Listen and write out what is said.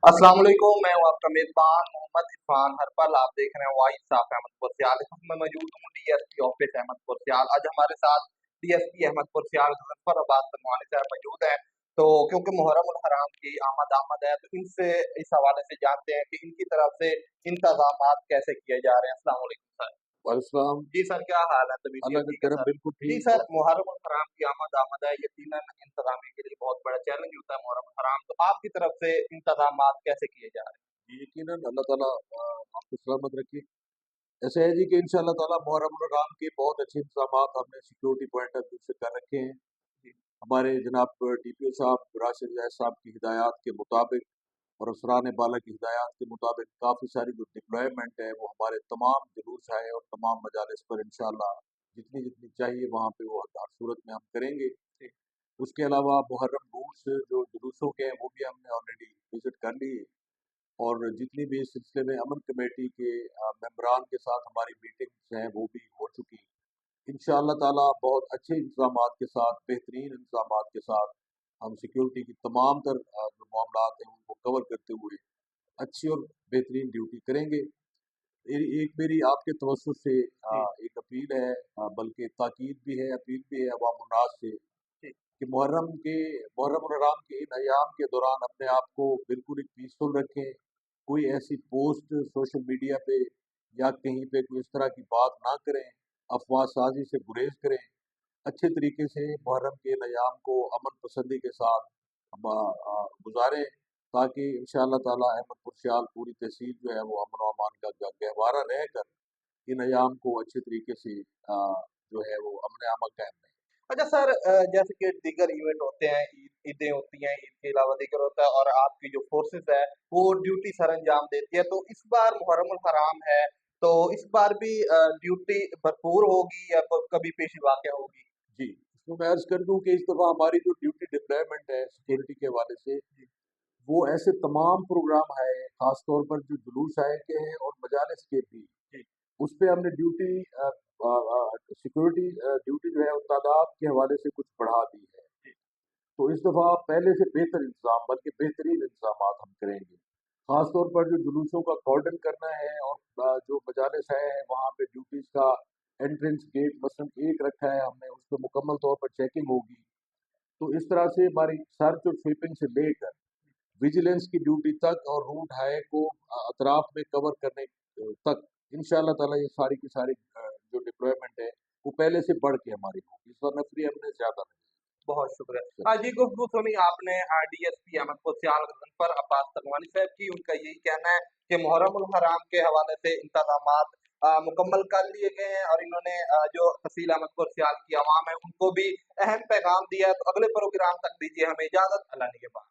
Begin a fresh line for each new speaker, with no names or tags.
अस्सलाम वालेकुम, मैं हूं आपका मेज़बान मोहम्मद इरफान हर्पल। आप देख रहे हैं वॉइस ऑफ अहमदपुर सियाल। इस वक्त मैं मौजूद हूं डीएसपी ऑफिस अहमदपुर सियाल। आज हमारे साथ डीएसपी अहमदपुर सियाल मुजफ्फर अब्बास तनवानी साहब मौजूद हैं। तो क्योंकि मुहर्रम उल हराम की आमद है, तो इनसे इस हवाले से जानते हैं कि इनकी तरफ से इंतजामात कैसे किए जा रहे हैं। अस्सलाम वालेकुम सर।
वालेकुम।
जी सर, क्या हाल है? तबीयत
अल्लाह का
ठीक है
करम,
सर?
बिल्कुल
जी
ठीक।
सर, मुहर्रम और हराम की आमद है, यकीनन इंतजामिया के लिए बहुत बड़ा चैलेंज होता है मुहर्रम और हराम। तो आपकी तरफ से इंतजामात कैसे किए जा रहे हैं?
यकीनन अल्लाह ताला आपको सलामत रखे। ऐसे है जी कि इंशाअल्लाह ताला मुहर्रम रमज़ान के बहुत अच्छे इंतजामात हमने सिक्योरिटी पॉइंट ऑफ व्यू से कर रखे हैं।
जी।
हमारे जनाब डीपीओ साहब राशिद जैद साहब की हिदायत के मुताबिक और अफसरान बाला की हिदायत के मुताबिक काफ़ी सारी जो डिप्लॉयमेंट है वो हमारे तमाम जुलूस है और तमाम मजालिस पर इंशाअल्लाह जितनी जितनी चाहिए वहाँ पे वो हर सूरत में हम करेंगे।
जी।
उसके अलावा मुहर्रम रूट्स जो जुलूसों के हैं वो भी हमने ऑलरेडी विजिट कर लिए और जितनी भी इस सिलसिले में अमन कमेटी के मेंबरान के साथ हमारी मीटिंग्स हैं वो भी हो चुकी। इंशाअल्लाह ताला बहुत अच्छे इंतजामात के साथ, बेहतरीन इंतजामात के साथ हम सिक्योरिटी की तमाम तर जो मामलात हैं उनको कवर करते हुए अच्छी और बेहतरीन ड्यूटी करेंगे। एक मेरी आपके तवज्जुह से
जी।
एक अपील है, बल्कि ताकीद भी है, अपील भी है अवाम उन्नास से
जी।
कि मुहर्रम और हराम के इन अयाम के दौरान अपने आप को बिल्कुल एक पीसफुल रखें। कोई ऐसी पोस्ट सोशल मीडिया पे या कहीं पे कोई इस तरह की बात ना करें, अफवाह साजी से गुरेज करें। अच्छे तरीके से मुहर्रम के इन अयाम को अमन पसंदी के साथ हम गुजारें, ताकि इंशाअल्लाह ताला अहमदपुर सियाल पूरी तहसील जो है वो अमन और अमान का गहवारा रहकर इन अयाम को अच्छे तरीके से जो है वो अमन अमन कायम रहे।
अच्छा सर, जैसे कि दीगर इवेंट होते हैं, ईदें होती हैं, ईद के अलावा दीगर होता है और आपकी जो फोर्सेस है वो ड्यूटी सर अंजाम देती है। तो इस बार मुहर्रम उल हराम है, तो इस बार भी ड्यूटी भरपूर होगी या कभी पेशी वाक़या होगी?
जी, इसमें मैं अर्ज़ कर दूँ कि इस दफ़ा हमारी जो ड्यूटी डिप्लॉयमेंट है सिक्योरिटी के हवाले से,
जी।
वो ऐसे तमाम प्रोग्राम है, ख़ास तौर पर जो जुलूस आए के हैं और मजालिस के भी,
जी।
उस पे हमने ड्यूटी सिक्योरिटी ड्यूटी जो है वो तादाद के हवाले से कुछ बढ़ा दी है।
जी।
तो इस दफ़ा पहले से बेहतर इंतज़ाम बल्कि बेहतरीन इंतज़ामात हम करेंगे। ख़ास तौर पर जो जुलूसों का कॉर्डन करना है और जो मजालिस है वहाँ पे ड्यूटीज़ का एंट्रेंस गेट मसलन एक रखा है हमने, उस पे मुकम्मल तौर पर चेकिंग होगी। तो इस तरह से हमारी सर्च और स्वीपिंग से लेकर विजिलेंस की ड्यूटी तक और रूट हाई को अतराफ में कवर करने तक इंशाअल्लाह ताला ये सारी की सारी जो डिप्लॉयमेंट है वो पहले से बढ़ के हमारी होगी। इस बार नफरी हमने ज्यादा
बहुत शुक्रिया।
नहीं।
जी, गुफ्तगू सुनी आपने डीएसपी अहमदपुर सियाल गजनफर अब्बास तनवानी साहब की। उनका यही कहना है कि मुहर्रम उल हराम के हवाले से इंतजामात मुकम्मल कर लिए गए हैं और इन्होंने जो तहसील अहमदपुर सियाल की आवाम है उनको भी अहम पैगाम दिया है। तो अगले प्रोग्राम तक दीजिए हमें इजाज़त। अल्लाह निगहबान।